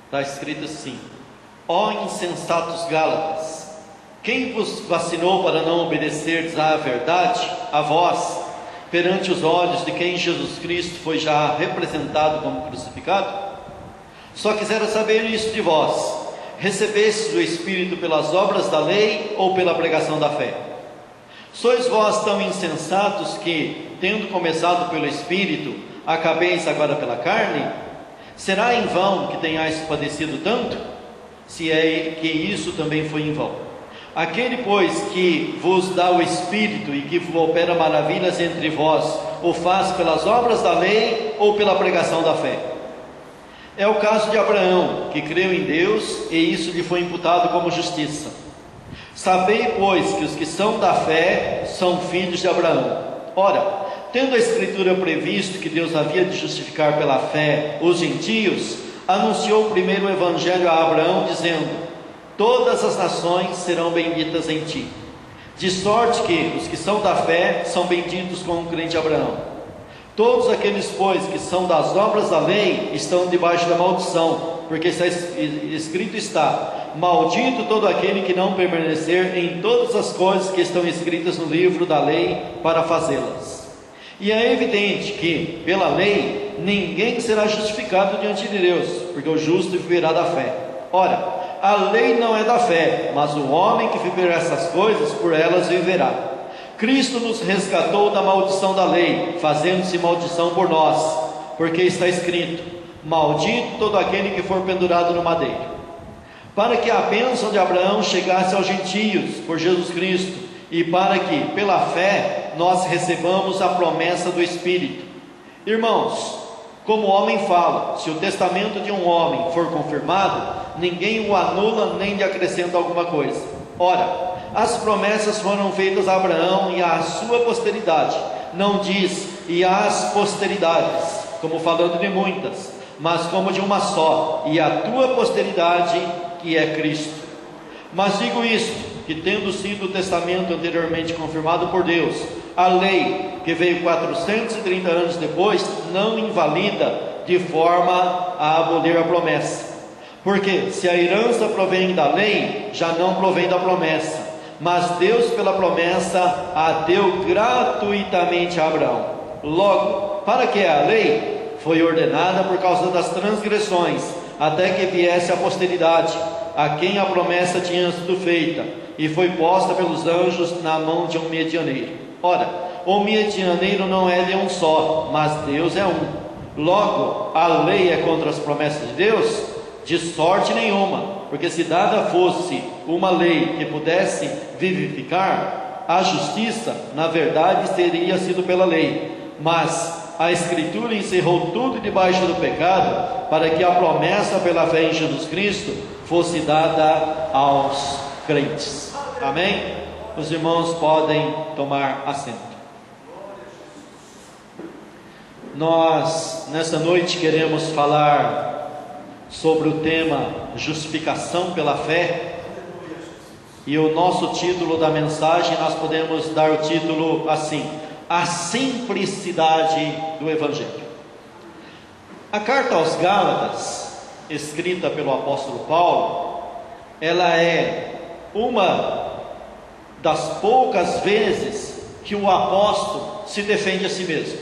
Está escrito assim: ó insensatos Gálatas, quem vos vacinou para não obedecerdes à verdade, a vós, perante os olhos de quem Jesus Cristo foi já representado como crucificado? Só quisera saber isso de vós: recebestes o Espírito pelas obras da lei ou pela pregação da fé? Sois vós tão insensatos que, tendo começado pelo Espírito, acabeis agora pela carne? Será em vão que tenhais padecido tanto? Se é que isso também foi em vão. Aquele, pois, que vos dá o Espírito e que vos opera maravilhas entre vós, o faz pelas obras da lei ou pela pregação da fé? É o caso de Abraão, que creu em Deus e isso lhe foi imputado como justiça. Sabei, pois, que os que são da fé são filhos de Abraão. Ora, tendo a Escritura previsto que Deus havia de justificar pela fé os gentios, anunciou primeiro o Evangelho a Abraão, dizendo: todas as nações serão benditas em ti. De sorte que os que são da fé são benditos com o crente Abraão. Todos aqueles, pois, que são das obras da lei, estão debaixo da maldição, porque escrito está: maldito todo aquele que não permanecer em todas as coisas que estão escritas no livro da lei para fazê-las. E é evidente que, pela lei, ninguém será justificado diante de Deus, porque o justo viverá da fé. Ora, a lei não é da fé, mas o homem que viver essas coisas, por elas viverá. Cristo nos resgatou da maldição da lei, fazendo-se maldição por nós, porque está escrito: maldito todo aquele que for pendurado no madeiro. Para que a bênção de Abraão chegasse aos gentios, por Jesus Cristo, e para que, pela fé, nós recebamos a promessa do Espírito. Irmãos, como o homem fala, se o testamento de um homem for confirmado, ninguém o anula nem lhe acrescenta alguma coisa. Ora, as promessas foram feitas a Abraão e à sua posteridade. Não diz e às posteridades, como falando de muitas, mas como de uma só, e a tua posteridade, que é Cristo. Mas digo isto, que tendo sido o testamento anteriormente confirmado por Deus, a lei, que veio 430 anos depois, não invalida de forma a abolir a promessa. Porque se a herança provém da lei, já não provém da promessa, mas Deus pela promessa a deu gratuitamente a Abraão. Logo, para que a lei foi ordenada por causa das transgressões, até que viesse a posteridade, a quem a promessa tinha sido feita, e foi posta pelos anjos na mão de um medianeiro. Ora, o medianeiro não é de um só, mas Deus é um. Logo, a lei é contra as promessas de Deus? De sorte nenhuma, porque se dada fosse uma lei que pudesse vivificar, a justiça, na verdade, teria sido pela lei. Mas a Escritura encerrou tudo debaixo do pecado, para que a promessa pela fé em Jesus Cristo fosse dada aos crentes. Amém? Os irmãos podem tomar assento. Nós, nessa noite, queremos falar sobre o tema justificação pela fé. E o nosso título da mensagem, nós podemos dar o título assim: a simplicidade do Evangelho. A carta aos Gálatas, escrita pelo apóstolo Paulo, ela é uma das poucas vezes que o apóstolo se defende a si mesmo.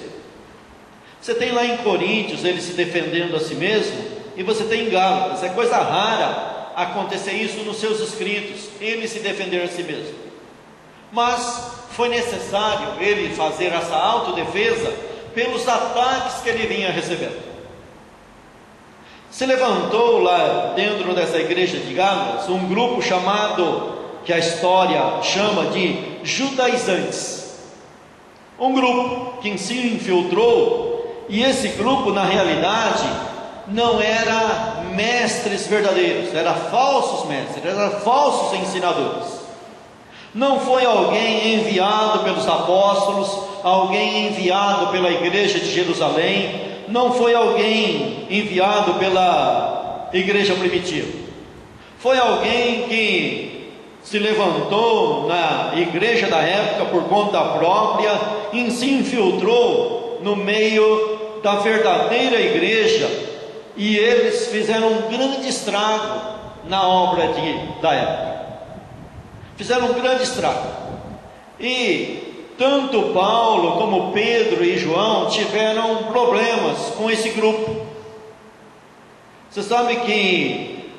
Você tem lá em Coríntios ele se defendendo a si mesmo, e você tem em Gálatas. É coisa rara acontecer isso nos seus escritos, ele se defender a si mesmo. Mas foi necessário ele fazer essa autodefesa pelos ataques que ele vinha recebendo. Se levantou lá dentro dessa igreja de Gálatas um grupo chamado, que a história chama de judaizantes. Um grupo que se infiltrou, e esse grupo na realidade não era mestres verdadeiros, eram falsos mestres, eram falsos ensinadores. Não foi alguém enviado pelos apóstolos, alguém enviado pela igreja de Jerusalém, não foi alguém enviado pela igreja primitiva. Foi alguém que se levantou na igreja da época por conta própria e se infiltrou no meio da verdadeira igreja, e eles fizeram um grande estrago na obra da época. Fizeram um grande estrago. E tanto Paulo como Pedro e João tiveram problemas com esse grupo. Você sabe que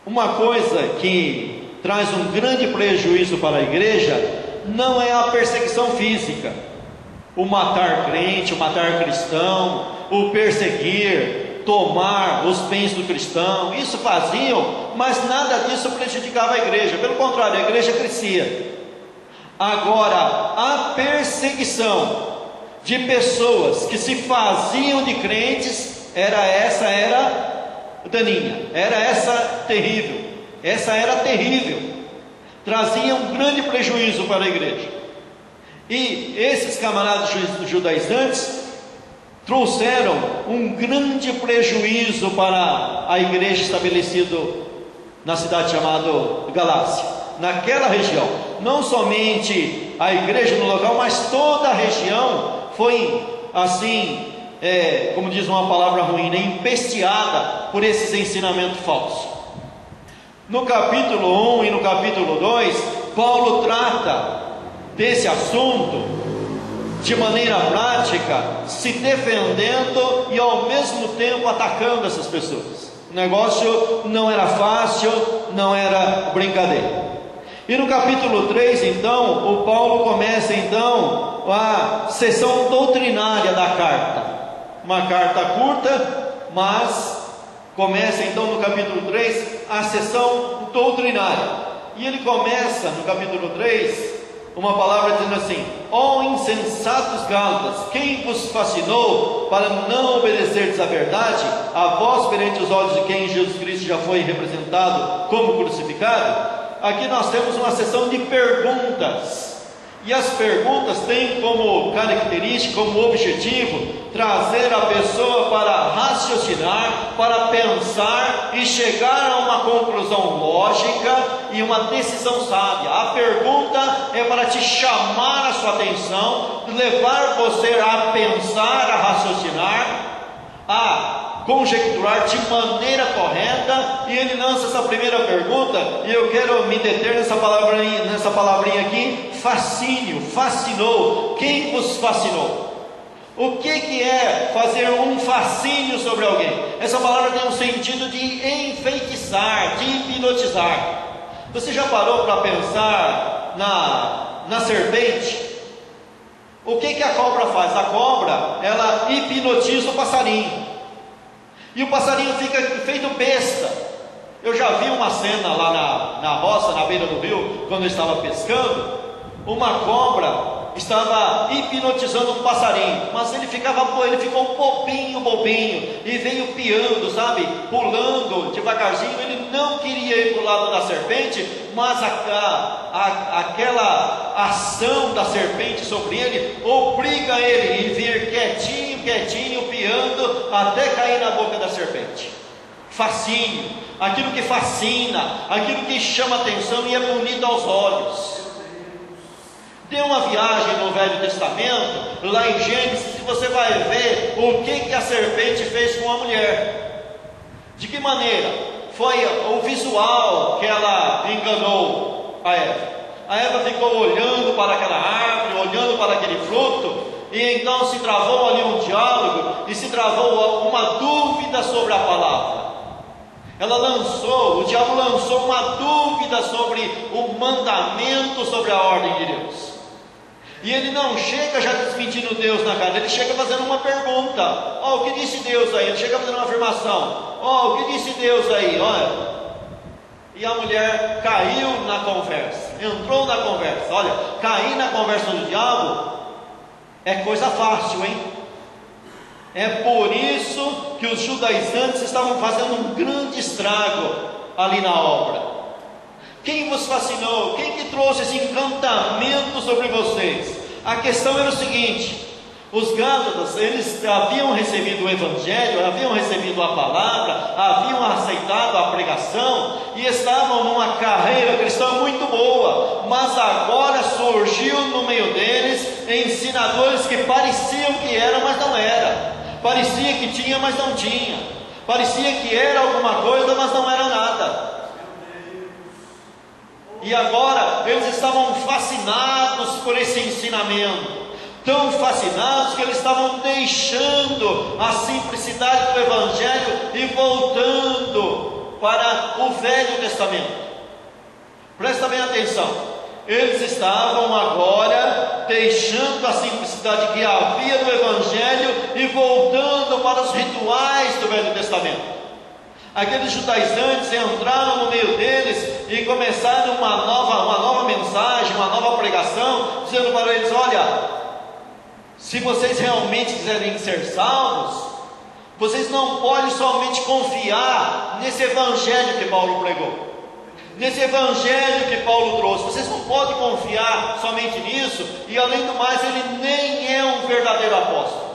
uma coisa que traz um grande prejuízo para a igreja não é a perseguição física, o matar crente, o matar cristão, o perseguir, tomar os bens do cristão. Isso faziam, mas nada disso prejudicava a igreja, pelo contrário, a igreja crescia. Agora, a perseguição de pessoas que se faziam de crentes, era daninha, essa era terrível, trazia um grande prejuízo para a igreja. E esses camaradas judaizantes trouxeram um grande prejuízo para a igreja estabelecida na cidade chamada Galácia, naquela região. Não somente a igreja no local, mas toda a região foi assim, como diz uma palavra ruim, né? Empesteada por esses ensinamentos falsos. No capítulo 1 e no capítulo 2, Paulo trata desse assunto de maneira prática, se defendendo e ao mesmo tempo atacando essas pessoas. O negócio não era fácil, não era brincadeira. E no capítulo 3, então, o Paulo começa então a sessão doutrinária da carta. Uma carta curta, mas começa então no capítulo 3 a sessão doutrinária. E ele começa no capítulo 3 uma palavra dizendo assim: ó insensatos Gálatas, quem vos fascinou para não obedecerdes à verdade, a vós perante os olhos de quem Jesus Cristo já foi representado como crucificado? Aqui nós temos uma sessão de perguntas, e as perguntas têm como característica, como objetivo, trazer a pessoa para raciocinar, para pensar e chegar a uma conclusão lógica e uma decisão sábia. A pergunta é para te chamar a sua atenção, levar você a pensar, a raciocinar, a conjecturar de maneira correta. E ele lança essa primeira pergunta, e eu quero me deter nessa palavrinha aqui: fascínio, fascinou. Quem vos fascinou? O que é fazer um fascínio sobre alguém? Essa palavra tem um sentido de enfeitiçar, de hipnotizar. Você já parou para pensar na serpente? O que a cobra faz? A cobra, ela hipnotiza o passarinho, e o passarinho fica feito besta. Eu já vi uma cena lá na roça, na beira do rio, quando eu estava pescando. Uma cobra estava hipnotizando um passarinho, mas ele ficou bobinho, e veio piando, sabe, pulando devagarzinho. Ele não queria ir para o lado da serpente, mas aquela ação da serpente sobre ele obriga ele a vir quietinho, piando, até cair na boca da serpente. Fascínio, aquilo que fascina, aquilo que chama atenção e é bonito aos olhos. Tem uma viagem no Velho Testamento, lá em Gênesis, e você vai ver o que a serpente fez com a mulher. De que maneira? Foi o visual que ela enganou a Eva. A Eva ficou olhando para aquela árvore, olhando para aquele fruto, e então se travou ali um diálogo, e se travou uma dúvida sobre a palavra. O diabo lançou uma dúvida sobre o mandamento, sobre a ordem de Deus. E ele não chega já desmentindo Deus na cara, ele chega fazendo uma pergunta: o que disse Deus aí? Ele chega fazendo uma afirmação: o que disse Deus aí? Olha. E a mulher caiu na conversa, entrou na conversa. Olha, cair na conversa do diabo é coisa fácil, hein? É por isso que os judaizantes estavam fazendo um grande estrago ali na obra. Quem vos fascinou? Quem que trouxe esse encantamento sobre vocês? A questão era o seguinte: os Gálatas, eles haviam recebido o Evangelho, haviam recebido a palavra, haviam aceitado a pregação, e estavam numa carreira cristã muito boa, mas agora surgiu no meio deles ensinadores que pareciam que eram, mas não eram, parecia que tinha, mas não tinha. Parecia que era alguma coisa, mas não era nada. E agora eles estavam fascinados por esse ensinamento, tão fascinados que eles estavam deixando a simplicidade do Evangelho e voltando para o Velho Testamento. Presta bem atenção. Eles estavam agora deixando a simplicidade que havia no Evangelho e voltando para os rituais do Velho Testamento. Aqueles judaizantes entraram no meio deles e começaram uma nova mensagem, uma nova pregação, dizendo para eles: olha, se vocês realmente quiserem ser salvos, vocês não podem somente confiar nesse Evangelho que Paulo pregou, nesse Evangelho que Paulo trouxe. Vocês não podem confiar somente nisso, e além do mais, ele nem é um verdadeiro apóstolo.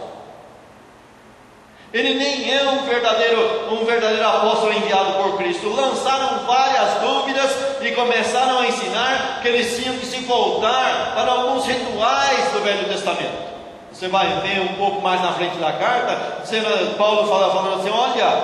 Ele nem é um verdadeiro apóstolo enviado por Cristo. Lançaram várias dúvidas e começaram a ensinar que eles tinham que se voltar para alguns rituais do Velho Testamento. Você vai ver um pouco mais na frente da carta, Paulo falando assim: olha,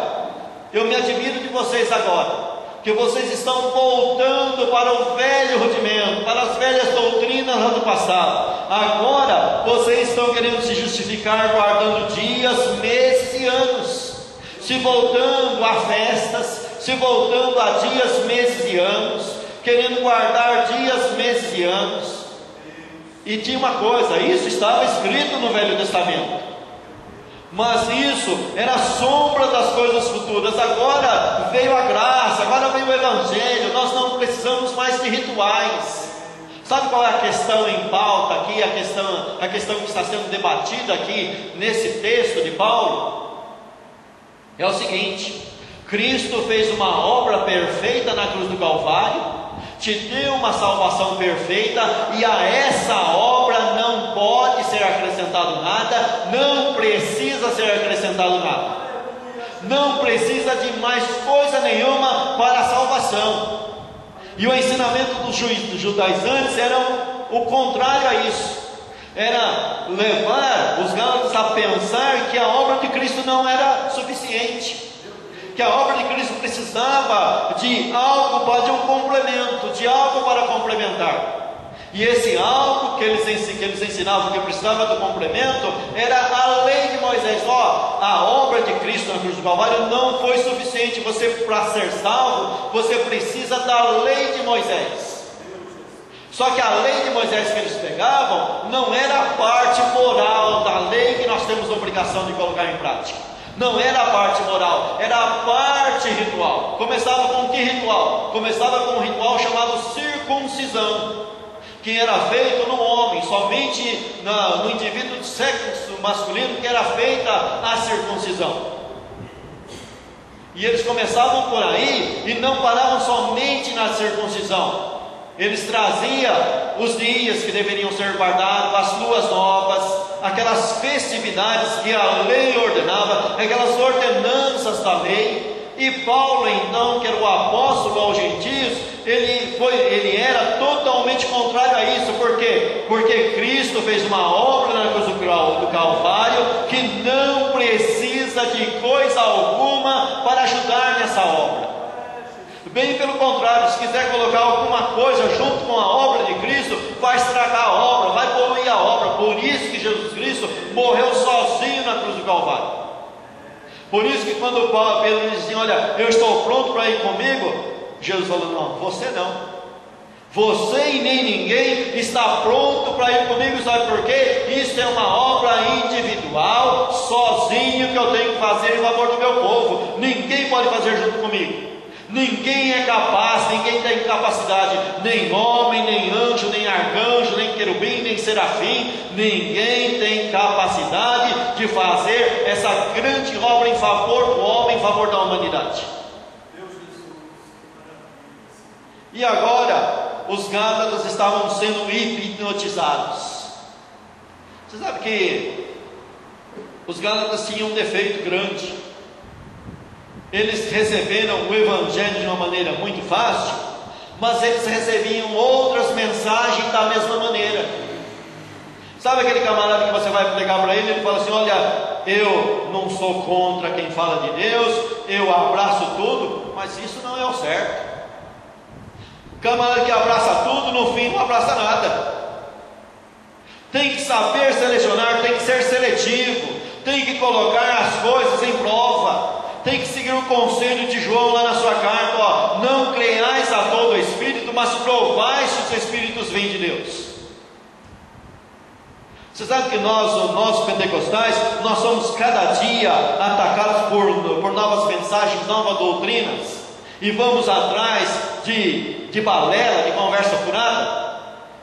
eu me admiro de vocês agora, que vocês estão voltando para o velho rudimento, para as velhas doutrinas lá do passado. Agora vocês estão querendo se justificar guardando dias, meses e anos, se voltando a festas, se voltando a dias, meses e anos, querendo guardar dias, meses e anos. E tinha uma coisa: isso estava escrito no Velho Testamento, mas isso era a sombra das coisas futuras. Agora veio a graça, agora veio o Evangelho, nós não precisamos mais de rituais. Sabe qual é a questão em pauta aqui, a questão que está sendo debatida aqui nesse texto de Paulo? É o seguinte: Cristo fez uma obra perfeita na cruz do Calvário, te deu uma salvação perfeita, e a essa obra não pode ser acrescentado nada, não precisa ser acrescentado nada, não precisa de mais coisa nenhuma para a salvação. E o ensinamento dos judaizantes era o contrário a isso, era levar os gálatas a pensar que a obra de Cristo não era suficiente, que a obra de Cristo precisava de algo, de um complemento, de algo para complementar. E esse algo que eles ensinavam que precisava do complemento era a lei de Moisés. A obra de Cristo na cruz do Calvário não foi suficiente. Você, para ser salvo, você precisa da lei de Moisés. Só que a lei de Moisés que eles pegavam não era a parte moral da lei que nós temos obrigação de colocar em prática. Não era a parte moral, era a parte ritual. Começava com que ritual? Começava com um ritual chamado circuncisão, que era feito no homem, somente no indivíduo de sexo masculino que era feita a circuncisão. E eles começavam por aí e não paravam somente na circuncisão. Eles traziam os dias que deveriam ser guardados, as luas novas, aquelas festividades que a lei ordenava, aquelas ordenanças da lei. E Paulo, então, que era o apóstolo aos gentios, ele era totalmente contrário a isso. Por quê? Porque Cristo fez uma obra na cruz do Calvário que não precisa de coisa alguma para ajudar nessa obra. Bem pelo contrário, se quiser colocar alguma coisa junto com a obra de Cristo, vai estragar a obra, vai poluir a obra. Por isso que Jesus Cristo morreu sozinho na cruz do Calvário. Por isso que quando Pedro diz assim: olha, eu estou pronto para ir comigo, Jesus falou: não, você não. Você e nem ninguém está pronto para ir comigo. Sabe por quê? Isso é uma obra individual, sozinho, que eu tenho que fazer em favor do meu povo. Ninguém pode fazer junto comigo. Ninguém é capaz, ninguém tem capacidade, nem homem, nem anjo, nem arcanjo, nem querubim, nem serafim. Ninguém tem capacidade de fazer essa grande obra em favor do homem, em favor da humanidade. E agora, os gálatas estavam sendo hipnotizados. Você sabe que os gálatas tinham um defeito grande. Eles receberam o Evangelho de uma maneira muito fácil, mas eles recebiam outras mensagens da mesma maneira. Sabe aquele camarada que você vai pregar para ele, ele fala assim: olha, eu não sou contra quem fala de Deus, eu abraço tudo, mas isso não é o certo. O camarada que abraça tudo, no fim não abraça nada. Tem que saber selecionar, tem que ser seletivo, tem que colocar as coisas em prova, tem que seguir o conselho de João lá na sua carta, ó, não creiais a todo Espírito, mas provai se os Espíritos vêm de Deus. Você sabe que nós pentecostais, nós somos cada dia atacados por novas mensagens, novas doutrinas, e vamos atrás de balela, de conversa furada,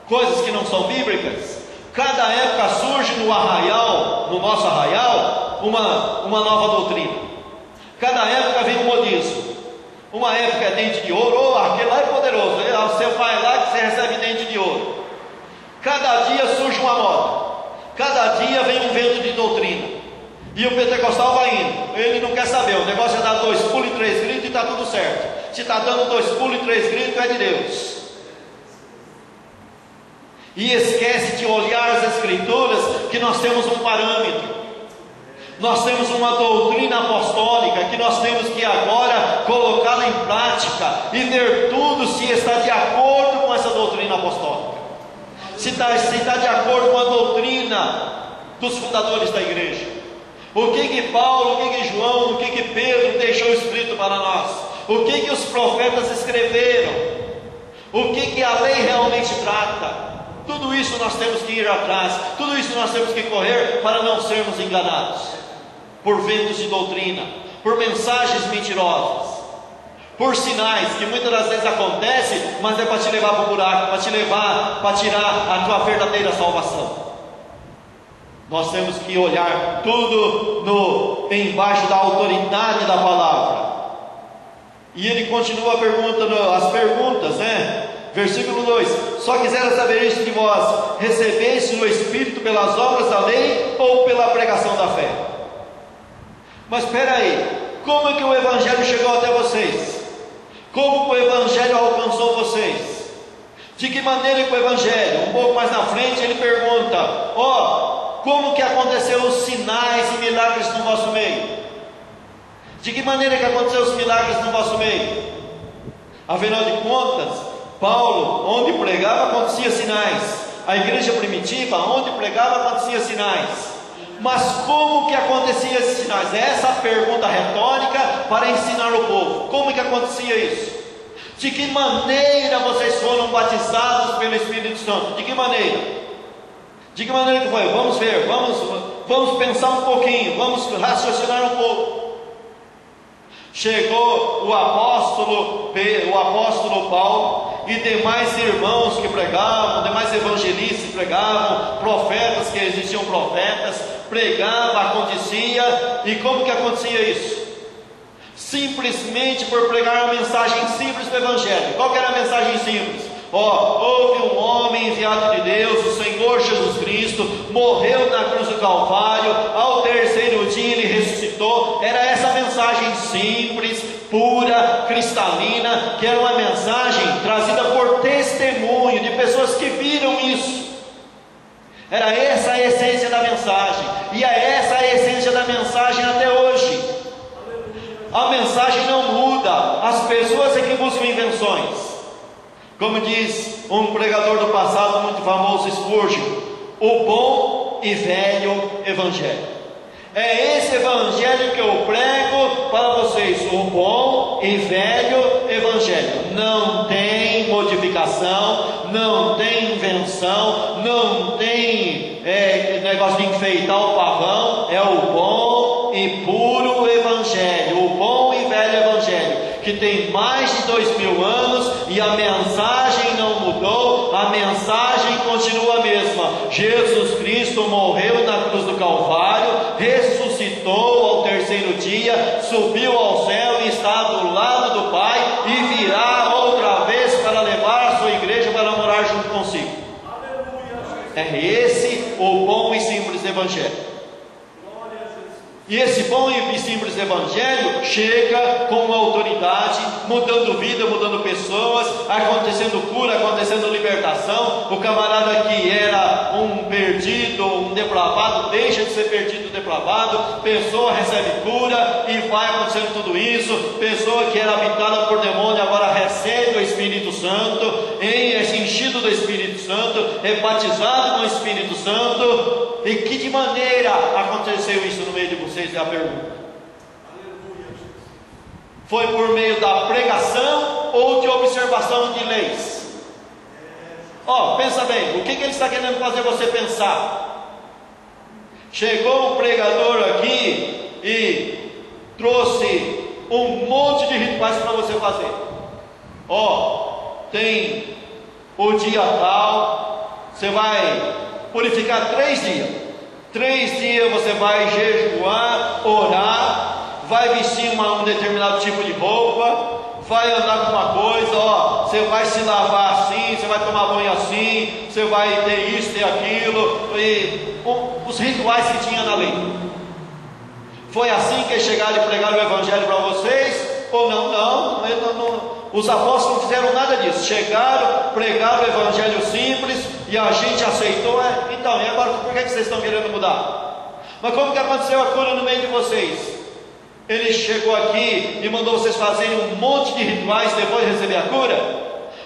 coisas que não são bíblicas. Cada época surge no nosso arraial, uma nova doutrina. Cada época vem um modismo. Uma época é dente de ouro, aquele lá é poderoso, você vai lá que você recebe dente de ouro. Cada dia surge uma moda. Cada dia vem um vento de doutrina. E o pentecostal vai indo. Ele não quer saber, o negócio é dar 2 pulos e 3 gritos e está tudo certo. Se está dando 2 pulos e 3 gritos, é de Deus. E esquece de olhar as Escrituras, que nós temos um parâmetro. Nós temos uma doutrina apostólica, que nós temos que agora colocá-la em prática, e ver tudo se está de acordo com essa doutrina apostólica. Se está de acordo com a doutrina dos fundadores da igreja. O que Paulo, o que João, o que Pedro deixou escrito para nós? O que os profetas escreveram? O que a lei realmente trata? Tudo isso nós temos que ir atrás, tudo isso nós temos que correr para não sermos enganados por ventos de doutrina, por mensagens mentirosas, por sinais que muitas das vezes acontecem, mas é para te levar para o buraco, para tirar a tua verdadeira salvação. Nós temos que olhar tudo embaixo da autoridade da palavra. E ele continua perguntando as perguntas, né? Versículo 2: só quisera saber isso de vós: recebeste o Espírito pelas obras da lei ou pela pregação da fé? Mas espera aí, como é que o Evangelho chegou até vocês? Como o Evangelho alcançou vocês? De que maneira que o Evangelho? Um pouco mais na frente ele pergunta: como que aconteceu os sinais e milagres no vosso meio? De que maneira que aconteceu os milagres no vosso meio? Afinal de contas, Paulo, onde pregava, acontecia sinais. A igreja primitiva, onde pregava, acontecia sinais. Mas como que acontecia esses sinais? Essa é a pergunta retórica para ensinar o povo. Como que acontecia isso? De que maneira vocês foram batizados pelo Espírito Santo? De que maneira? De que maneira que foi? Vamos ver, vamos pensar um pouquinho, vamos raciocinar um pouco. Chegou o apóstolo Paulo e demais irmãos que pregavam, demais evangelistas que pregavam, profetas que existiam profetas, pregava, acontecia. E como que acontecia isso? Simplesmente por pregar a mensagem simples do Evangelho. Qual que era a mensagem simples? Houve um homem enviado de Deus, o Senhor Jesus Cristo, morreu na cruz do Calvário, ao terceiro dia ele ressuscitou. Era essa mensagem simples, pura, cristalina, que era uma mensagem trazida por testemunho de pessoas que viram isso. Era essa a essência da mensagem, e é essa a essência da mensagem até hoje. A mensagem não muda, as pessoas é que buscam invenções. Como diz um pregador do passado muito famoso, Spurgeon, o bom e velho Evangelho. É esse Evangelho que eu prego para vocês, o bom e velho Evangelho. Não tem modificação, não tem invenção, não tem negócio de enfeitar o pavão. É o bom e puro Evangelho, o bom e velho Evangelho, que tem mais de 2000 anos e a mensagem não mudou, a mensagem continua a mesma. Jesus Cristo morreu na cruz do Calvário, ressuscitou ao terceiro dia, subiu ao céu e está do lado do Pai e virá outra vez para levar a sua igreja para morar junto consigo. É esse o bom e simples Evangelho. E esse bom e simples evangelho chega com uma autoridade, mudando vida, mudando pessoas, acontecendo cura, acontecendo libertação. O camarada que era um perdido, um depravado, deixa de ser perdido, depravado. Pessoa recebe cura e vai acontecendo tudo isso. Pessoa que era habitada por demônio agora recebe o Espírito Santo, é enchido do Espírito Santo, é batizado com o Espírito Santo. E que de maneira aconteceu isso no meio de vocês? É a pergunta. Foi por meio da pregação ou de observação de leis? Pensa bem, o que ele está querendo fazer você pensar? Chegou um pregador aqui e trouxe um monte de rituais para você fazer. Tem o dia tal, você vai purificar 3 dias. 3 dias você vai jejuar, orar, vai vestir um determinado tipo de roupa, vai andar com uma coisa, você vai se lavar assim, você vai tomar banho assim, você vai ter isso, ter aquilo, e os rituais que tinha na lei. Foi assim que eles chegaram e pregaram o Evangelho para vocês? Ou não? Os apóstolos não fizeram nada disso. Chegaram, pregaram o Evangelho simples e a gente aceitou. Então, e agora por que vocês estão querendo mudar? Mas como que aconteceu a cura no meio de vocês? Ele chegou aqui e mandou vocês fazerem um monte de rituais depois de receber a cura?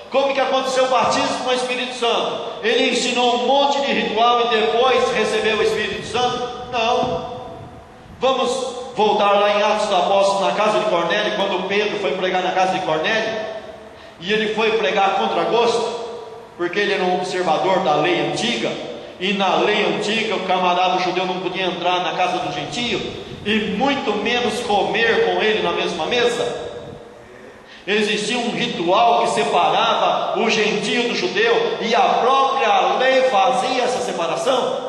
Como que aconteceu o batismo com o Espírito Santo? Ele ensinou um monte de ritual e depois recebeu o Espírito Santo? Não. Vamos voltar lá em Atos dos Apóstolos, na casa de Cornélio, quando Pedro foi pregar na casa de Cornélio, e ele foi pregar contra gosto, porque ele era um observador da lei antiga, e na lei antiga o camarada judeu não podia entrar na casa do gentio, e muito menos comer com ele na mesma mesa. Existia um ritual que separava o gentio do judeu, e a própria lei fazia essa separação.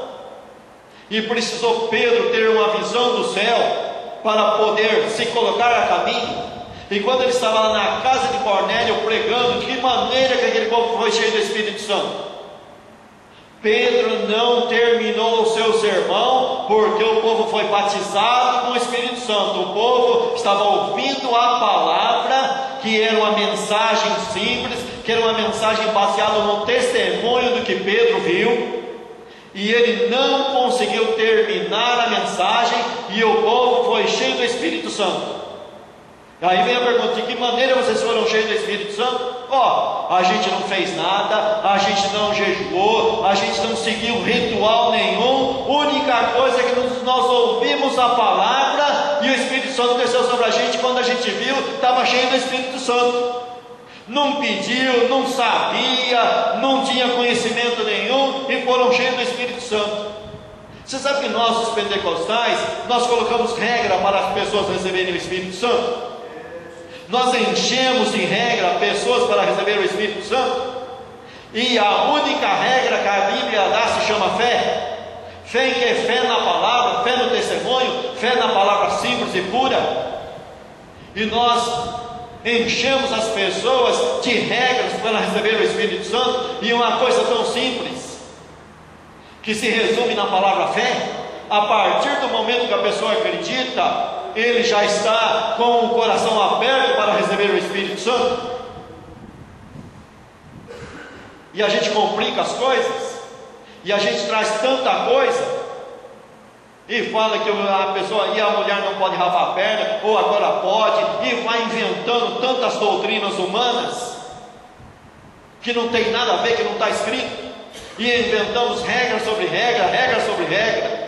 E precisou Pedro ter uma visão do céu para poder se colocar a caminho. E quando ele estava lá na casa de Cornélio pregando, de que maneira que aquele povo foi cheio do Espírito Santo? Pedro não terminou o seu sermão, porque o povo foi batizado com o Espírito Santo. O povo estava ouvindo a palavra, que era uma mensagem simples, que era uma mensagem baseada no testemunho do que Pedro viu. E ele não conseguiu terminar a mensagem, e o povo foi cheio do Espírito Santo. Aí vem a pergunta: de que maneira vocês foram cheios do Espírito Santo? A gente não fez nada, a gente não jejuou, a gente não seguiu ritual nenhum. Única coisa é que nós ouvimos a palavra e o Espírito Santo desceu sobre a gente. Quando a gente viu, estava cheio do Espírito Santo. Não pediu, não sabia, não tinha conhecimento nenhum e foram cheios do Espírito Santo. Você sabe que nós, os pentecostais, nós colocamos regra para as pessoas receberem o Espírito Santo? Nós enchemos de regra pessoas para receber o Espírito Santo, e a única regra que a Bíblia dá se chama fé. Fé em que? Fé na palavra, fé no testemunho, fé na palavra simples e pura. E nós enchemos as pessoas de regras para receber o Espírito Santo, e uma coisa tão simples, que se resume na palavra fé. A partir do momento que a pessoa acredita, ele já está com o coração aberto para receber o Espírito Santo. E a gente complica as coisas, e a gente traz tanta coisa, e fala que a pessoa e a mulher não pode rapar a perna, ou agora pode, e vai inventando tantas doutrinas humanas que não tem nada a ver, que não está escrito, e inventamos regra sobre regra, regra sobre regra.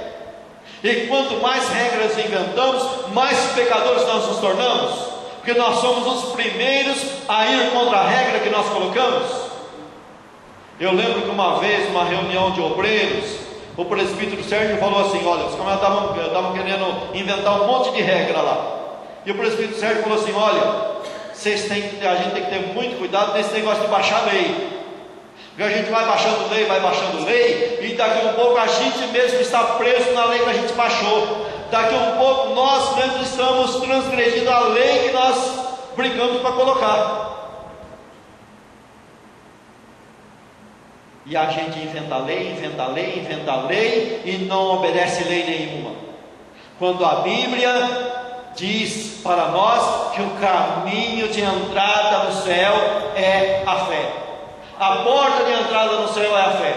E quanto mais regras inventamos, mais pecadores nós nos tornamos, porque nós somos os primeiros a ir contra a regra que nós colocamos. Eu lembro que uma vez, numa reunião de obreiros, o presbítero Sérgio falou assim: olha, os camaradas estavam querendo inventar um monte de regra lá. E o presbítero Sérgio falou assim: olha, a gente tem que ter muito cuidado nesse negócio de baixar lei. Porque a gente vai baixando lei, e daqui a um pouco a gente mesmo está preso na lei que a gente baixou. Daqui a um pouco nós mesmos estamos transgredindo a lei que nós brigamos para colocar. E a gente inventa lei, e não obedece lei nenhuma. quando a Bíblia diz para nós que o caminho de entrada no céu é a fé. A porta de entrada no céu é a fé.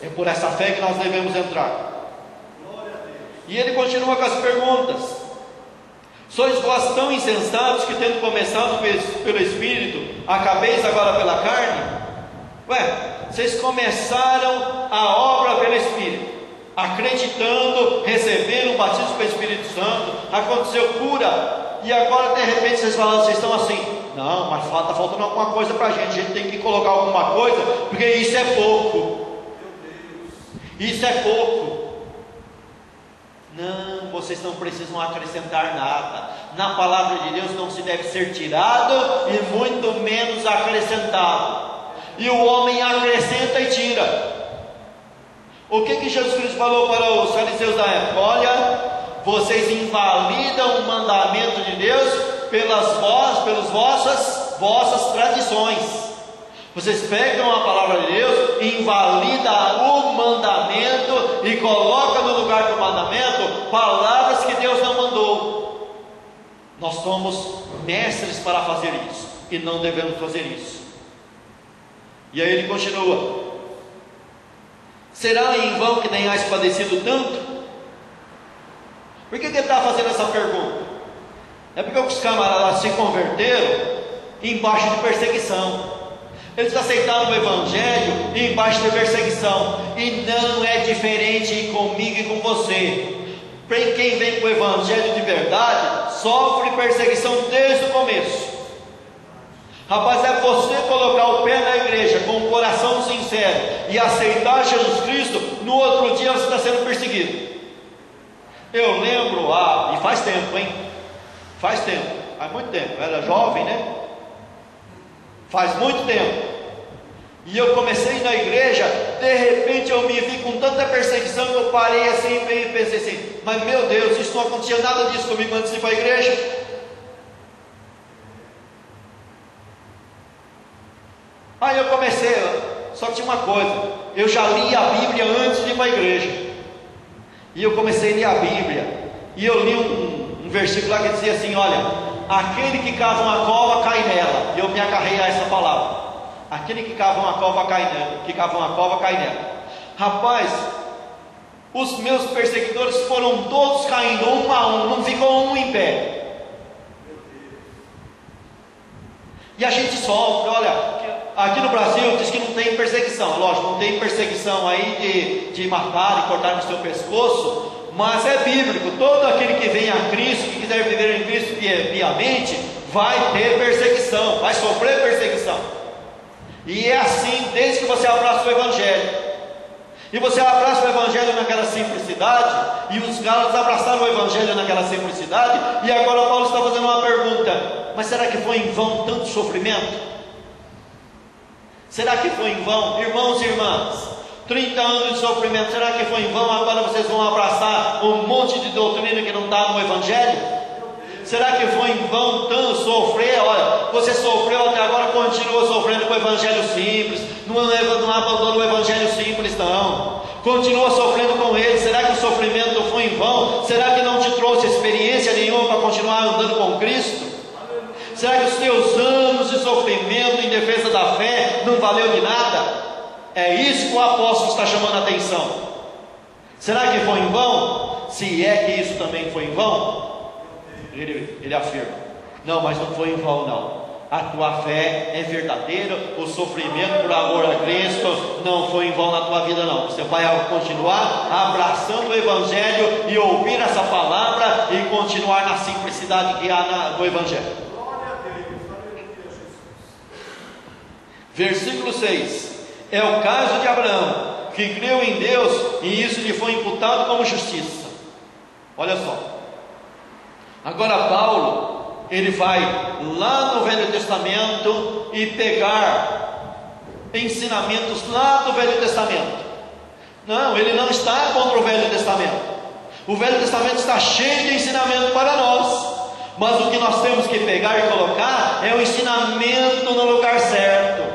É por essa fé que nós devemos entrar. E ele continua com as perguntas: sois vós tão insensatos que, tendo começado pelo Espírito, acabeis agora pela carne? Vocês começaram a obra pelo Espírito, acreditando, receberam o batismo pelo Espírito Santo, aconteceu cura, e agora de repente vocês falam, vocês estão assim: não, mas está faltando alguma coisa para a gente tem que colocar alguma coisa, porque isso é pouco. Isso é pouco. Não, vocês não precisam acrescentar nada. Na palavra de Deus não se deve ser tirado e muito menos acrescentado. E o homem acrescenta e tira. O que Jesus Cristo falou para os fariseus da época? Olha, vocês invalidam o mandamento de Deus pelas vossas tradições. Vocês pegam a palavra de Deus, invalidam o mandamento e colocam no lugar do mandamento palavras que Deus não mandou. Nós somos mestres para fazer isso e não devemos fazer isso. E aí ele continua: será em vão que tenhais padecido tanto? Por que ele está fazendo essa pergunta? É porque os camaradas se converteram embaixo de perseguição. Eles aceitaram o Evangelho embaixo de perseguição. E não é diferente comigo e com você. Quem vem com o Evangelho de verdade sofre perseguição desde o começo. Rapaz, é você colocar o pé na igreja com um coração sincero e aceitar Jesus Cristo, no outro dia você está sendo perseguido. Eu lembro, e faz tempo, hein? Faz muito tempo, eu era jovem, né? Faz muito tempo. E eu comecei na igreja, de repente eu me vi com tanta perseguição que eu parei assim e pensei assim: mas meu Deus, isso não acontecia nada disso comigo antes de ir para a igreja. Aí eu comecei, só que tinha uma coisa: eu já li a Bíblia antes de ir para a igreja. E eu comecei a ler a Bíblia, e eu li um versículo lá que dizia assim: olha, aquele que cava uma cova cai nela. E eu me agarrei a essa palavra: aquele que cava uma cova cai nela. Rapaz, os meus perseguidores foram todos caindo um a um, não ficou um em pé. E a gente sofre. Olha, aqui no Brasil diz que não tem perseguição. Lógico, não tem perseguição aí de matar e cortar no seu pescoço, mas é bíblico. Todo aquele que vem a Cristo, que quiser viver em Cristo piamente, vai ter perseguição, vai sofrer perseguição. E é assim desde que você abraça o Evangelho. E você abraça o Evangelho naquela simplicidade, e os galos abraçaram o Evangelho naquela simplicidade. E agora Paulo está fazendo uma pergunta: mas será que foi em vão tanto sofrimento? Será que foi em vão? Irmãos e irmãs, 30 anos de sofrimento, será que foi em vão? Agora vocês vão abraçar um monte de doutrina que não está no Evangelho? Será que foi em vão tanto sofrer? Olha, você sofreu até agora, continua sofrendo com o Evangelho simples. Não abandona o Evangelho simples, não. Continua sofrendo com ele. Será que o sofrimento foi em vão? Será que não te trouxe experiência nenhuma para continuar andando com Cristo? Será que os teus anos de sofrimento em defesa da fé não valeu de nada? É isso que o apóstolo está chamando a atenção. Será que foi em vão? Se é que isso também foi em vão, ele afirma: não, mas não foi em vão não. A tua fé é verdadeira, o sofrimento por amor a Cristo não foi em vão na tua vida não. Você vai continuar abraçando o Evangelho e ouvir essa palavra e continuar na simplicidade que há no Evangelho. Versículo 6: é o caso de Abraão, que creu em Deus e isso lhe foi imputado como justiça. Olha só, agora Paulo, ele vai lá no Velho Testamento e pegar ensinamentos lá do Velho Testamento. Não, ele não está contra o Velho Testamento. O Velho Testamento está cheio de ensinamento para nós, mas o que nós temos que pegar e colocar é o ensinamento no lugar certo,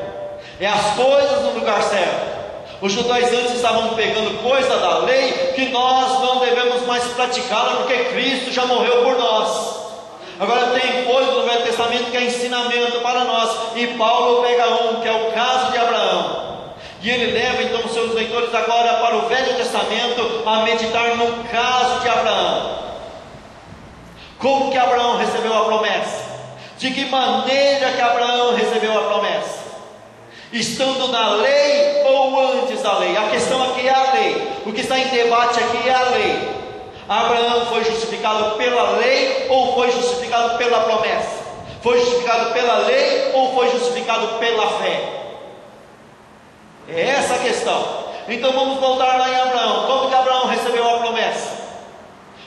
é as coisas no lugar certo. Os judaizantes estavam pegando coisa da lei que nós não devemos mais praticá-la, porque Cristo já morreu por nós. Agora tem coisa do Velho Testamento que é ensinamento para nós, e Paulo pega um, que é o caso de Abraão, e ele leva então os seus leitores agora para o Velho Testamento, a meditar no caso de Abraão. Como que Abraão recebeu a promessa? De que maneira que Abraão recebeu a promessa? Estando na lei ou antes da lei? A questão aqui é a lei. O que está em debate aqui é a lei. Abraão foi justificado pela lei ou foi justificado pela promessa? Foi justificado pela lei ou foi justificado pela fé? É essa a questão. Então vamos voltar lá em Abraão. Como que Abraão recebeu a promessa?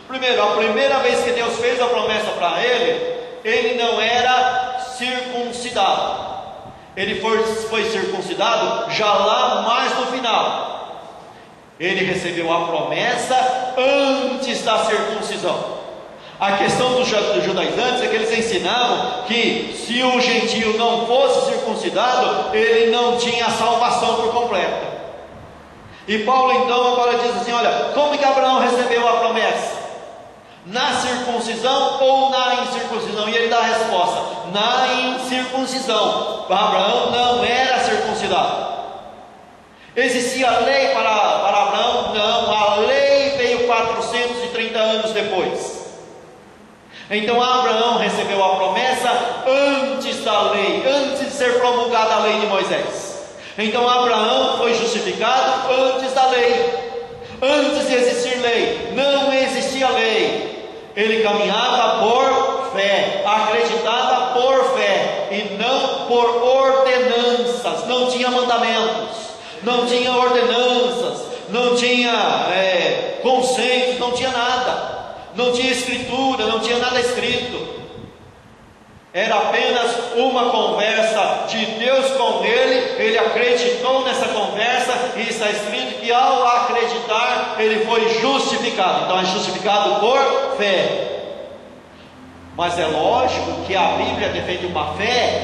Primeiro, a primeira vez que Deus fez a promessa para ele, ele não era circuncidado. Ele foi circuncidado já lá mais no final. Ele recebeu a promessa antes da circuncisão. A questão dos judaizantes é que eles ensinavam que se o gentio não fosse circuncidado, ele não tinha salvação por completo. E Paulo então agora diz assim: olha, como que Abraão recebeu a promessa? Na circuncisão ou na incircuncisão? E ele dá a resposta: na incircuncisão. Abraão não era circuncidado. Existia lei para Abraão? Não, a lei veio 430 anos depois. Então Abraão recebeu a promessa antes da lei, antes de ser promulgada a lei de Moisés. Então Abraão foi justificado antes da lei, antes de existir lei. Não existia lei. Ele caminhava por fé, acreditava por fé e não por ordenanças. Não tinha mandamentos, não tinha ordenanças, não tinha consensos, não tinha nada, não tinha escritura, não tinha nada escrito. Era apenas uma conversa de Deus com ele acreditou nessa conversa, e está escrito que ao acreditar, ele foi justificado. Então é justificado por fé. Mas é lógico que a Bíblia defende uma fé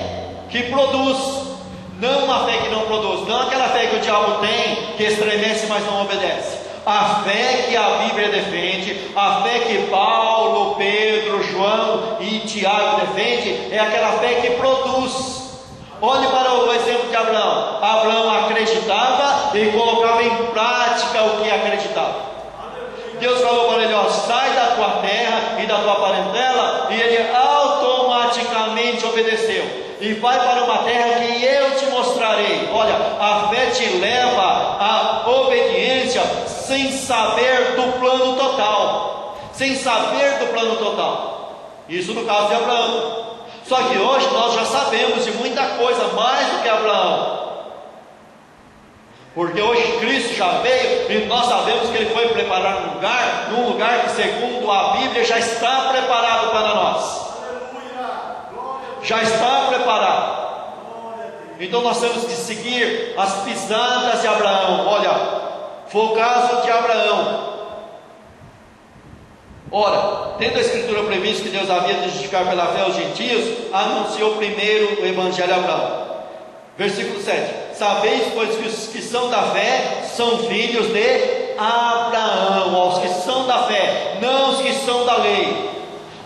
que produz, não uma fé que não produz, não aquela fé que o diabo tem, que estremece mas não obedece. A fé que a Bíblia defende, a fé que Paulo, Pedro, João e Tiago defende, é aquela fé que produz. Olhe para o exemplo de Abraão. Abraão acreditava e colocava em prática o que acreditava. Deus falou para ele: ó, sai da tua terra e da tua parentela, e ele automaticamente obedeceu. E vai para uma terra que eu te mostrarei. Olha, a fé te leva à obediência sem saber do plano total. Sem saber do plano total. Isso no caso de Abraão. Só que hoje nós já sabemos de muita coisa mais do que Abraão. Porque hoje Cristo já veio e nós sabemos que Ele foi preparar num lugar que segundo a Bíblia já está preparado para nós. Já está preparado. Então nós temos que seguir as pisadas de Abraão. Olha, foi o caso de Abraão. Ora, tendo a Escritura previsto que Deus havia de justificar pela fé os gentios, anunciou primeiro o Evangelho a Abraão. Versículo 7: sabeis, pois, que os que são da fé são filhos de Abraão. Aos que são da fé, não os que são da lei.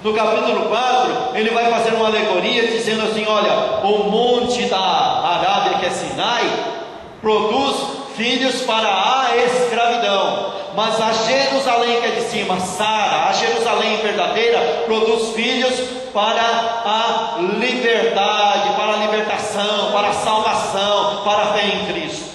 No capítulo 4, ele vai fazer uma alegoria dizendo assim: olha, o monte da Arábia, que é Sinai, produz filhos para a escravidão, mas a Jerusalém que é de cima, Sara, a Jerusalém verdadeira, produz filhos para a liberdade, para a libertação, para a salvação, para a fé em Cristo.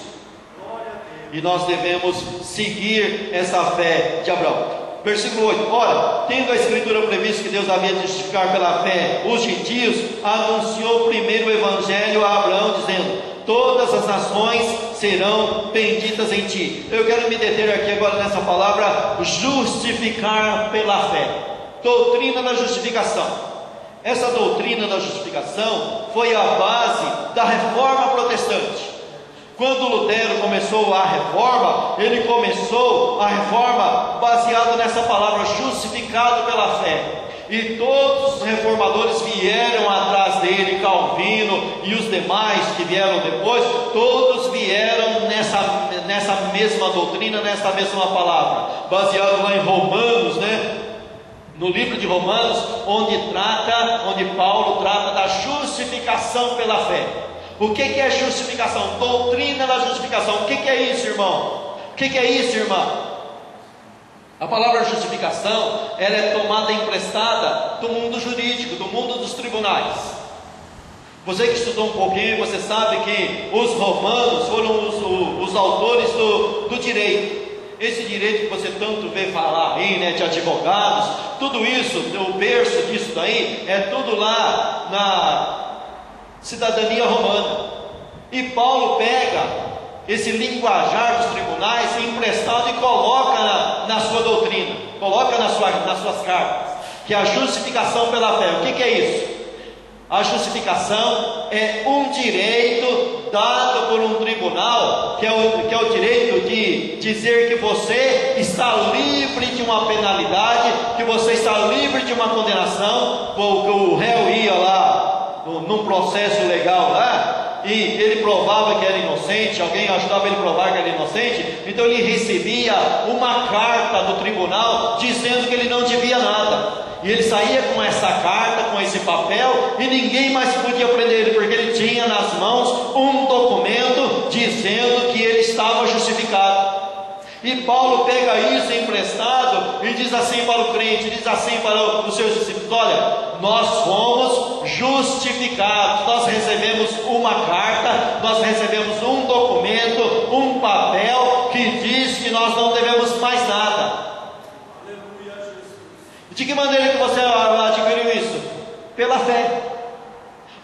E nós devemos seguir essa fé de Abraão. Versículo 8: ora, tendo a Escritura previsto que Deus havia de justificar pela fé os gentios, anunciou primeiro o Evangelho a Abraão, dizendo: todas as nações serão benditas em ti. Eu quero me deter aqui agora nessa palavra, justificar pela fé. Doutrina da justificação. Essa doutrina da justificação foi a base da reforma protestante. Quando Lutero começou a reforma, ele começou a reforma baseado nessa palavra, justificado pela fé. E todos os reformadores vieram atrás dele, Calvino, Agostinho e os demais que vieram depois, todos vieram nessa mesma doutrina, nessa mesma palavra, baseado lá em Romanos, né? No livro de Romanos, onde Paulo trata da justificação pela fé. O que é justificação? Doutrina da justificação. O que é isso, irmão? O que é isso, irmã? A palavra justificação, ela é tomada emprestada do mundo jurídico, do mundo dos tribunais. Você que estudou um pouquinho, você sabe que os romanos foram os autores do direito. Esse direito que você tanto vê falar aí, né, de advogados, tudo isso, o berço disso daí, é tudo lá na cidadania romana. E Paulo pega esse linguajar dos tribunais emprestado e coloca na sua doutrina, coloca nas suas cartas, que é a justificação pela fé. O que é isso? A justificação é um direito dado por um tribunal, que é o direito de dizer que você está livre de uma penalidade, que você está livre de uma condenação, porque o réu ia lá num processo legal lá, e ele provava que era inocente, alguém ajudava ele a provar que era inocente, então ele recebia uma carta do tribunal dizendo que ele não devia nada. E ele saía com essa carta, com esse papel, e ninguém mais podia prender ele, porque ele tinha nas mãos um documento dizendo que ele estava justificado. E Paulo pega isso emprestado e diz assim para o crente, diz assim para os seus discípulos: olha, nós fomos justificados, nós recebemos uma carta, nós recebemos um documento, um papel que diz que nós não devemos mais nada. De que maneira que você adquiriu isso? Pela fé.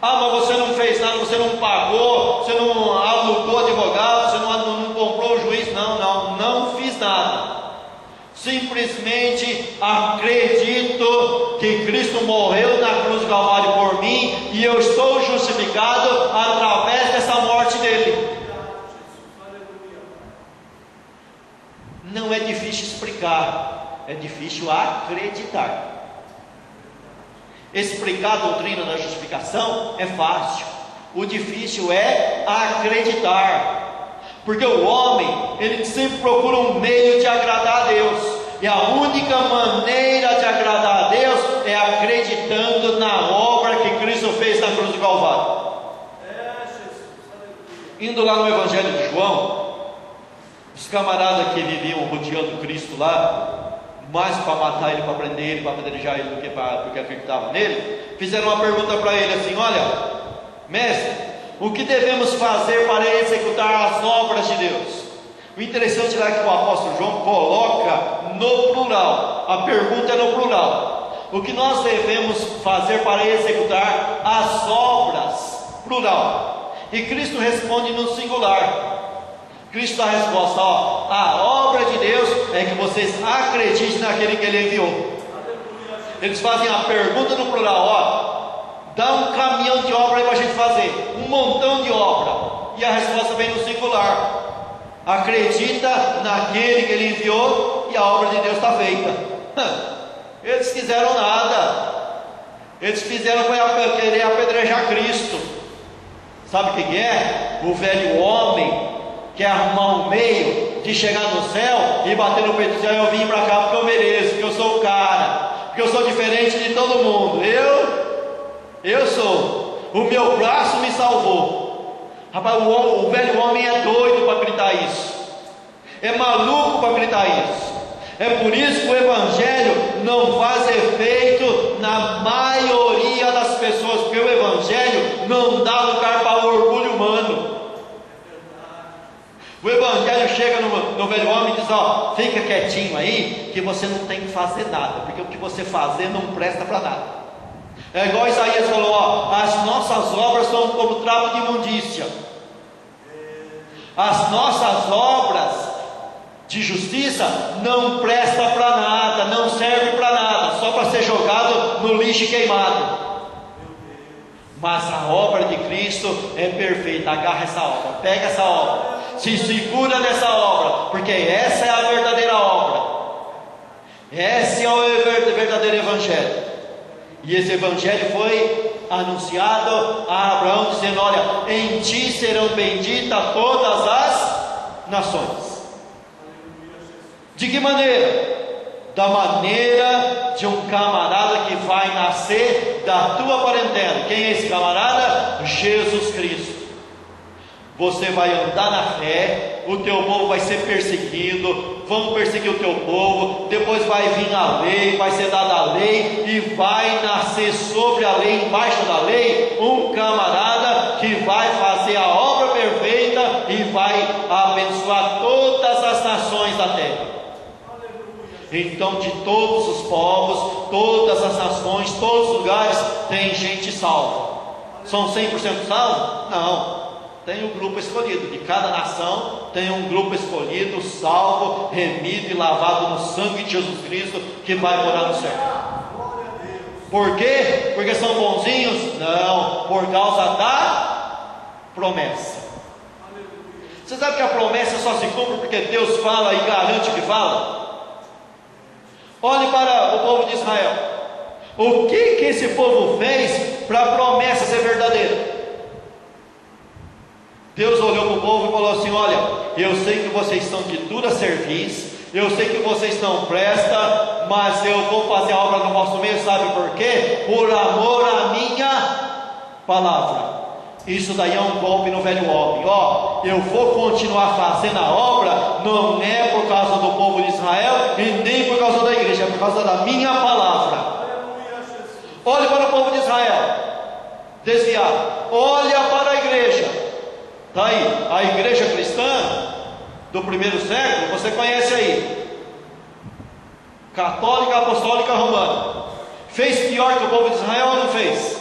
Ah, mas você não fez nada, você não pagou, você não alugou advogado, você não comprou o juiz. Não fiz nada. Simplesmente acredito que Cristo morreu na cruz do Calvário por mim, e eu estou justificado através dessa morte dele. Não é difícil explicar. É difícil acreditar. Explicar a doutrina da justificação é fácil. O difícil é acreditar. Porque o homem, ele sempre procura um meio de agradar a Deus. E a única maneira de agradar a Deus é acreditando na obra que Cristo fez na cruz do Calvário. Indo lá no Evangelho de João, os camaradas que viviam rodeando Cristo lá, mais para matar ele, para prender ele, para apedrejar ele do que porque acreditavam nele, fizeram uma pergunta para ele assim: olha, mestre, o que devemos fazer para executar as obras de Deus? O interessante lá é que o apóstolo João coloca no plural, a pergunta é no plural. O que nós devemos fazer para executar as obras, plural, e Cristo responde no singular. Cristo dá a resposta: ó, a obra de Deus é que vocês acreditem naquele que Ele enviou. Eles fazem a pergunta no plural: ó, dá um caminhão de obra aí para a gente fazer, um montão de obra. E a resposta vem no singular: acredita naquele que Ele enviou e a obra de Deus está feita. Eles fizeram nada. Eles fizeram foi querer apedrejar Cristo. Sabe o que é? O velho homem quer arrumar um meio de chegar no céu e bater no peito e dizer: eu vim para cá porque eu mereço, porque eu sou o cara, porque eu sou diferente de todo mundo. Eu sou, o meu braço me salvou. Rapaz, o velho homem é doido para gritar isso, é maluco para gritar isso. É por isso que o Evangelho não faz efeito na maioria das pessoas, porque o Evangelho não dá lugar para o orgulho humano. O Evangelho chega no velho homem e diz: ó, fica quietinho aí, que você não tem que fazer nada, porque o que você fazer não presta para nada. É igual Isaías falou: ó, as nossas obras são como trapo de imundícia. As nossas obras de justiça não presta para nada, não serve para nada, só para ser jogado no lixo e queimado. Mas a obra de Cristo é perfeita. Agarra essa obra, pega essa obra, se segura nessa obra, porque essa é a verdadeira obra. Esse é o verdadeiro Evangelho. E esse Evangelho foi anunciado a Abraão, dizendo: olha, em ti serão benditas todas as nações. De que maneira? Da maneira de um camarada que vai nascer da tua parentela. Quem é esse camarada? Jesus Cristo. Você vai andar na fé, o teu povo vai ser perseguido, vão perseguir o teu povo, depois vai vir a lei, vai ser dada a lei, e vai nascer sobre a lei, embaixo da lei, um camarada que vai fazer a obra perfeita e vai abençoar todas as nações da terra. Então, de todos os povos, todas as nações, todos os lugares, tem gente salva. São 100% salvos? Não. Tem um grupo escolhido. De cada nação tem um grupo escolhido, salvo, remido e lavado no sangue de Jesus Cristo, que vai morar no céu. Por quê? Porque são bonzinhos? Não, por causa da promessa. Você sabe que a promessa só se cumpre porque Deus fala e garante que fala? Olhe para o povo de Israel. O que esse povo fez para a promessa ser verdadeira? Deus olhou para o povo e falou assim: olha, eu sei que vocês estão de dura serviço, eu sei que vocês não prestam, mas eu vou fazer a obra no vosso meio. Sabe por quê? Por amor à minha palavra. Isso daí é um golpe no velho homem. Ó, eu vou continuar fazendo a obra, não é por causa do povo de Israel e nem por causa da igreja, é por causa da minha palavra. Olhe para o povo de Israel, desviado. Olha para a igreja. Está aí, a igreja cristã do primeiro século, você conhece aí, católica, apostólica, romana. Fez pior que o povo de Israel ou não fez?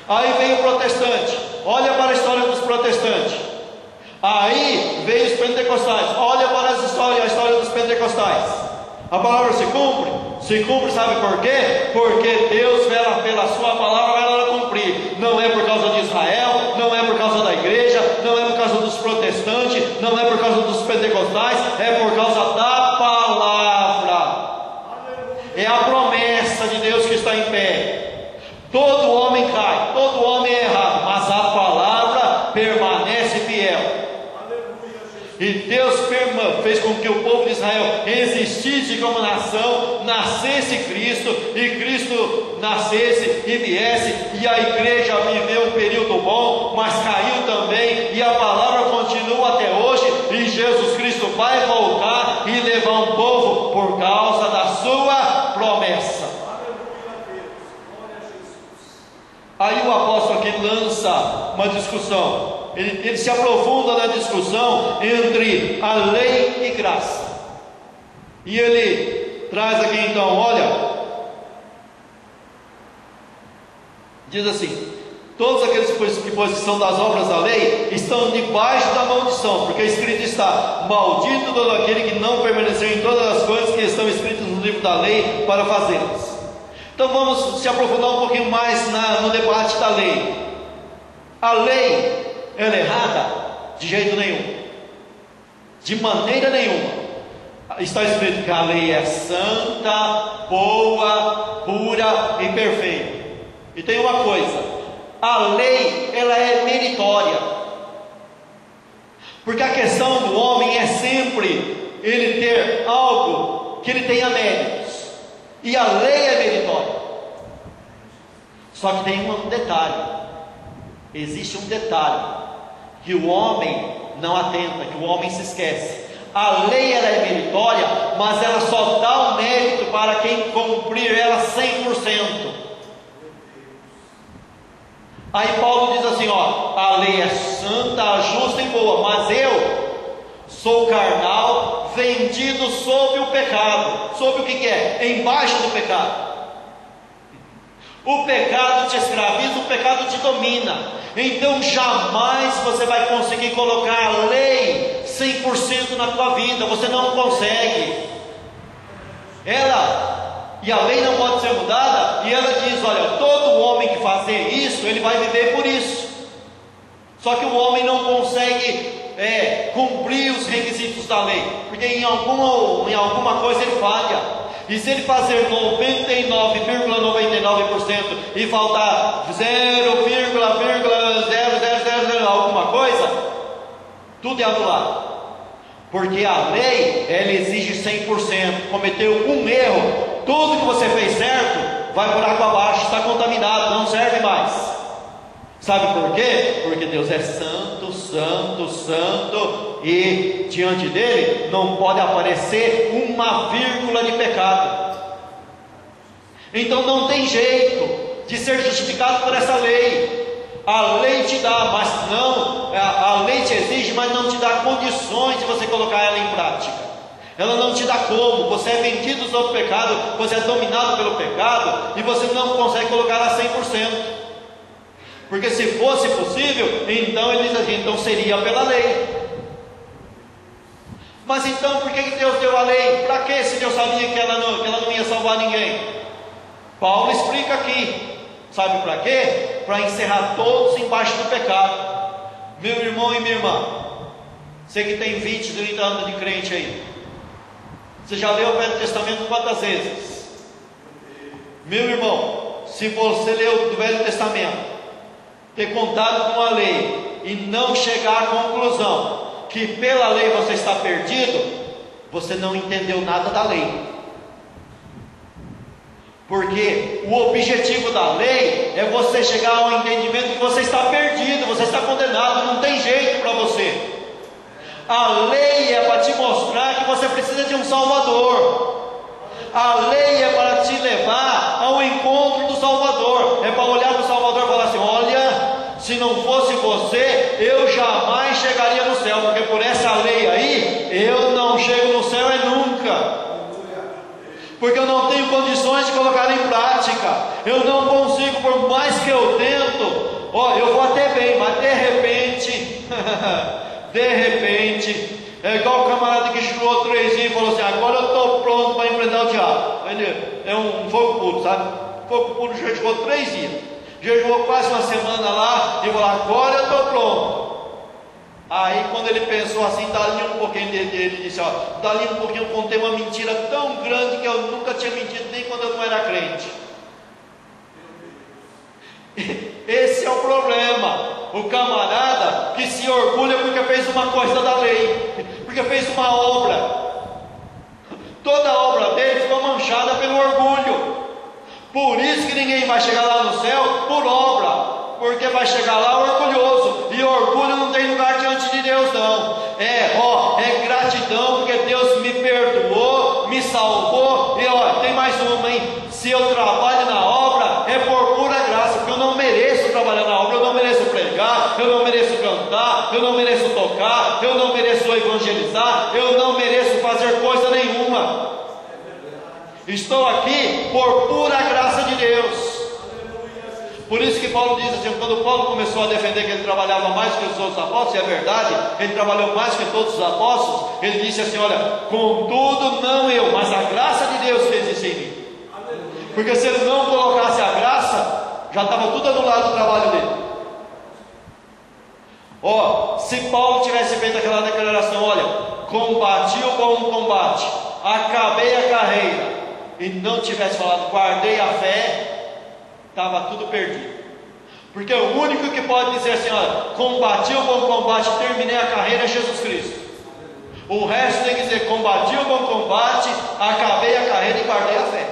Aí veio o protestante. Olha para a história dos protestantes. Aí veio os pentecostais. Olha para a história dos pentecostais. A palavra se cumpre? Se cumpre, sabe por quê? Porque Deus, pela sua palavra, vai lá cumprir. Não é por causa de Israel, não é por causa da igreja, não é por causa dos protestantes, não é por causa dos pentecostais, é por causa da palavra. É a promessa de Deus que está em pé. Todo homem cai, todo homem é errado, mas a palavra permanece fiel. E Deus fez com que o povo de Israel existisse como nação, nascesse Cristo, e Cristo nascesse e viesse, e a igreja viveu um período bom, mas caiu também, e a palavra continua até hoje, e Jesus Cristo vai voltar e levar um povo por causa da sua promessa. Aí o apóstolo aqui lança uma discussão. Ele se aprofunda na discussão entre a lei e graça. E ele traz aqui então, olha, diz assim: todos aqueles que são das obras da lei estão debaixo da maldição, porque escrito está: maldito todo aquele que não permaneceu em todas as coisas que estão escritas no livro da lei para fazê-las. Então vamos se aprofundar um pouquinho mais no debate da lei. A lei, ela é errada? De jeito nenhum, de maneira nenhuma. Está escrito que a lei é santa, boa, pura e perfeita. E tem uma coisa: a lei, ela é meritória, porque a questão do homem é sempre ele ter algo que ele tenha méritos, e a lei é meritória. Só que tem um detalhe, existe um detalhe que o homem não atenta, que o homem se esquece. A lei, ela é meritória, mas ela só dá o mérito para quem cumprir ela 100%. Aí Paulo diz assim, ó: a lei é santa, justa e boa, mas eu sou carnal, vendido sob o pecado. Sob o que é? Embaixo do pecado. O pecado te escraviza, o pecado te domina. Então jamais você vai conseguir colocar a lei 100% na tua vida. Você não consegue. E a lei não pode ser mudada. E ela diz, olha, todo homem que fazer isso, ele vai viver por isso. Só que o homem não consegue cumprir os requisitos da lei, porque em alguma coisa ele falha. E se ele fazer 99,99% e faltar 0,0000 alguma coisa, tudo é anulado. Porque a lei, ela exige 100%. Cometeu um erro, tudo que você fez certo vai por água abaixo, está contaminado, não serve mais. Sabe por quê? Porque Deus é santo, santo, santo, e diante dele não pode aparecer uma vírgula de pecado. Então não tem jeito de ser justificado por essa lei. A lei te dá, mas não, a lei te exige, mas não te dá condições de você colocar ela em prática. Ela não te dá como. Você é vendido sob o pecado, você é dominado pelo pecado, e você não consegue colocar a 100%. Porque se fosse possível, então ele diz assim, então seria pela lei. Mas então por que Deus deu a lei? Para que, se Deus sabia que ela não ia salvar ninguém? Paulo explica aqui. Sabe para quê? Para encerrar todos embaixo do pecado. Meu irmão e minha irmã, você que tem 20, 30 anos de crente aí, você já leu o Velho Testamento quantas vezes? Meu irmão, se você leu o Velho Testamento, ter contato com a lei e não chegar à conclusão que pela lei você está perdido, você não entendeu nada da lei. Porque o objetivo da lei é você chegar ao entendimento que você está perdido, você está condenado, não tem jeito para você. A lei é para te mostrar que você precisa de um Salvador. A lei é para te levar ao encontro do Salvador. É para olhar para o Salvador e falar assim: olha, se não fosse você, eu jamais chegaria no céu, porque por essa lei aí, eu não chego no céu nunca. Porque eu não tenho condições de colocar em prática. Eu não consigo, por mais que eu tento. Eu vou até bem, mas de repente, é igual o camarada que chorou 3 dias e falou assim: agora eu estou pronto para enfrentar o diabo. Ele é um fogo puro, sabe? Fogo puro jejuou 3 dias. Jejuou quase uma semana lá e falou: agora eu estou pronto. Aí quando ele pensou assim, dali um pouquinho, ele disse: dali um pouquinho eu contei uma mentira tão grande que eu nunca tinha mentido nem quando eu não era crente. Esse é o problema. O camarada que se orgulha porque fez uma coisa da lei, porque fez uma obra. Toda a obra dele ficou manchada pelo orgulho. Por isso que ninguém vai chegar lá no céu por obra, porque vai chegar lá orgulhoso, e orgulho não tem lugar diante de Deus não. É gratidão, porque Deus me perdoou, me salvou, e tem mais uma, hein? Se eu trabalho na obra, é por pura graça, porque eu não mereço trabalhar na obra, eu não mereço pregar, eu não mereço cantar, eu não mereço tocar, eu não mereço evangelizar, eu não mereço fazer coisa nenhuma. Estou aqui por pura graça de Deus. Por isso que Paulo diz assim, quando Paulo começou a defender que ele trabalhava mais que os outros apóstolos, e é verdade, ele trabalhou mais que todos os apóstolos, ele disse assim: olha, contudo não eu, mas a graça de Deus fez isso em mim. Porque se ele não colocasse a graça, já estava tudo anulado o trabalho dele. Se Paulo tivesse feito aquela declaração: olha, combati o bom combate, acabei a carreira, e não tivesse falado guardei a fé, estava tudo perdido. Porque o único que pode dizer assim: olha, combati o bom combate, terminei a carreira, é Jesus Cristo. O resto tem que dizer: combati o bom combate, acabei a carreira e guardei a fé.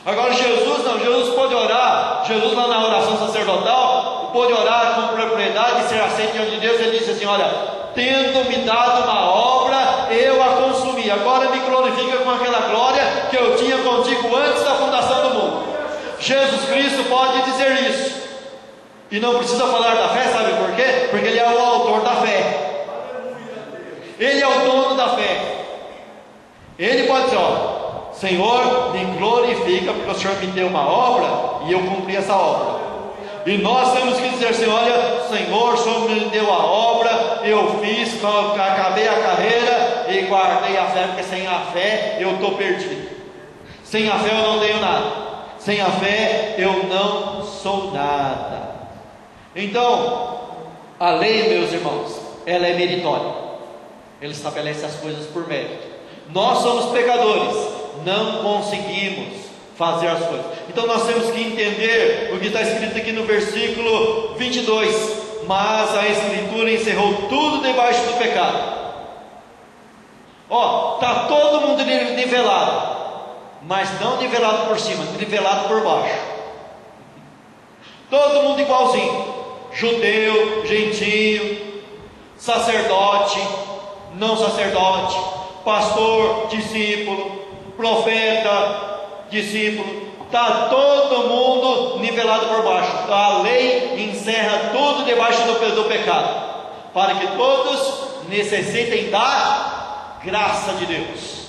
Agora Jesus não, Jesus pode orar, Jesus lá na oração sacerdotal, pode orar com propriedade e ser aceito diante de Deus. Ele disse assim: olha, tendo me dado uma obra, eu a consumi, agora me glorifica com aquela glória que eu tinha contigo antes da fundação do mundo. Jesus Cristo pode dizer isso, e não precisa falar da fé, sabe por quê? Porque Ele é o autor da fé, Ele é o dono da fé. Ele pode dizer: ó, Senhor, me glorifica, porque o Senhor me deu uma obra e eu cumpri essa obra. E nós temos que dizer assim: olha, Senhor, o Senhor me deu a obra, eu fiz, acabei a carreira e guardei a fé, porque sem a fé eu estou perdido. Sem a fé eu não tenho nada. Sem a fé eu não sou nada. Então, a lei, meus irmãos, ela é meritória. Ela estabelece as coisas por mérito. Nós somos pecadores, não conseguimos fazer as coisas. Então nós temos que entender o que está escrito aqui no versículo 22. Mas a Escritura encerrou tudo debaixo do pecado. Está todo mundo nivelado, mas não nivelado por cima, nivelado por baixo. Todo mundo igualzinho: judeu, gentio, sacerdote, não sacerdote, pastor, discípulo, profeta, discípulo. Está todo mundo nivelado por baixo. A lei encerra tudo debaixo do pecado, para que todos necessitem da graça de Deus,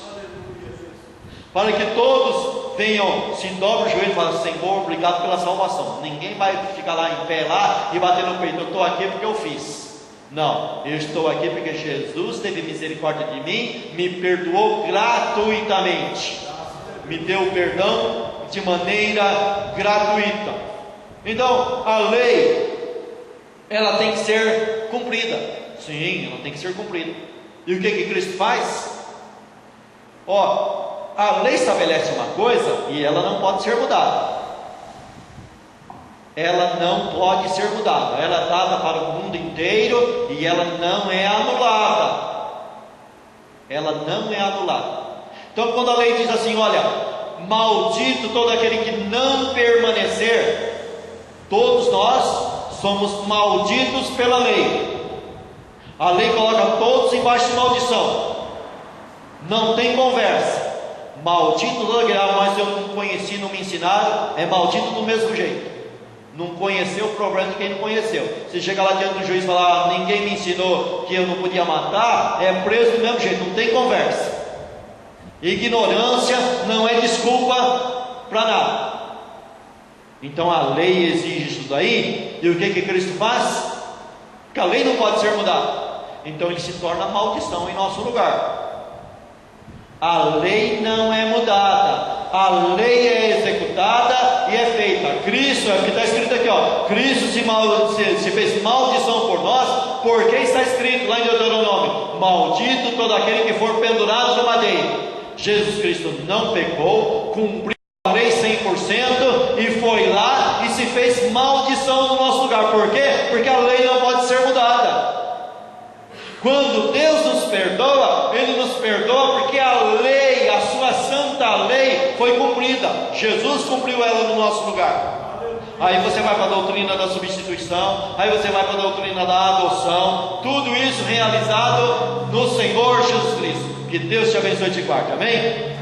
para que todos venham, se dobrem o joelho e falem: Senhor, obrigado pela salvação. Ninguém vai ficar lá em pé lá e bater no peito: eu estou aqui porque eu fiz. Não, eu estou aqui porque Jesus teve misericórdia de mim, me perdoou gratuitamente, me deu o perdão de maneira gratuita. Então a lei, ela tem que ser cumprida. Sim, ela tem que ser cumprida. E o que Cristo faz? A lei estabelece uma coisa e ela não pode ser mudada. Ela não pode ser mudada. Ela é dada para o mundo inteiro e ela não é anulada. Ela não é anulada. Então quando a lei diz assim: olha, maldito todo aquele que não permanecer, todos nós somos malditos pela lei. A lei coloca todos embaixo de maldição. Não tem conversa. Maldito todo aquele: mas eu não conheci, não me ensinaram. É maldito do mesmo jeito. Não conheceu o problema de quem não conheceu. Se chega lá diante do juiz e falar: ninguém me ensinou que eu não podia matar, é preso do mesmo jeito. Não tem conversa. Ignorância não é desculpa para nada. Então a lei exige isso daí. E o que Cristo faz? Porque a lei não pode ser mudada. Então ele se torna maldição em nosso lugar. A lei não é mudada, a lei é executada e é feita. Cristo, é o que está escrito aqui, Cristo se fez maldição por nós, porque está escrito lá em Deuteronômio: maldito todo aquele que for pendurado no madeiro. Jesus Cristo não pecou, cumpriu a lei 100% e foi lá e se fez maldição no nosso lugar. Por quê? Porque a lei não pode ser mudada. Quando Deus nos perdoa, Ele nos perdoa porque a lei, a sua santa lei, foi cumprida. Jesus cumpriu ela no nosso lugar. Aí você vai para a doutrina da substituição, aí você vai para a doutrina da adoção, tudo isso realizado no Senhor Jesus Cristo. Que Deus te abençoe e te guarde, amém?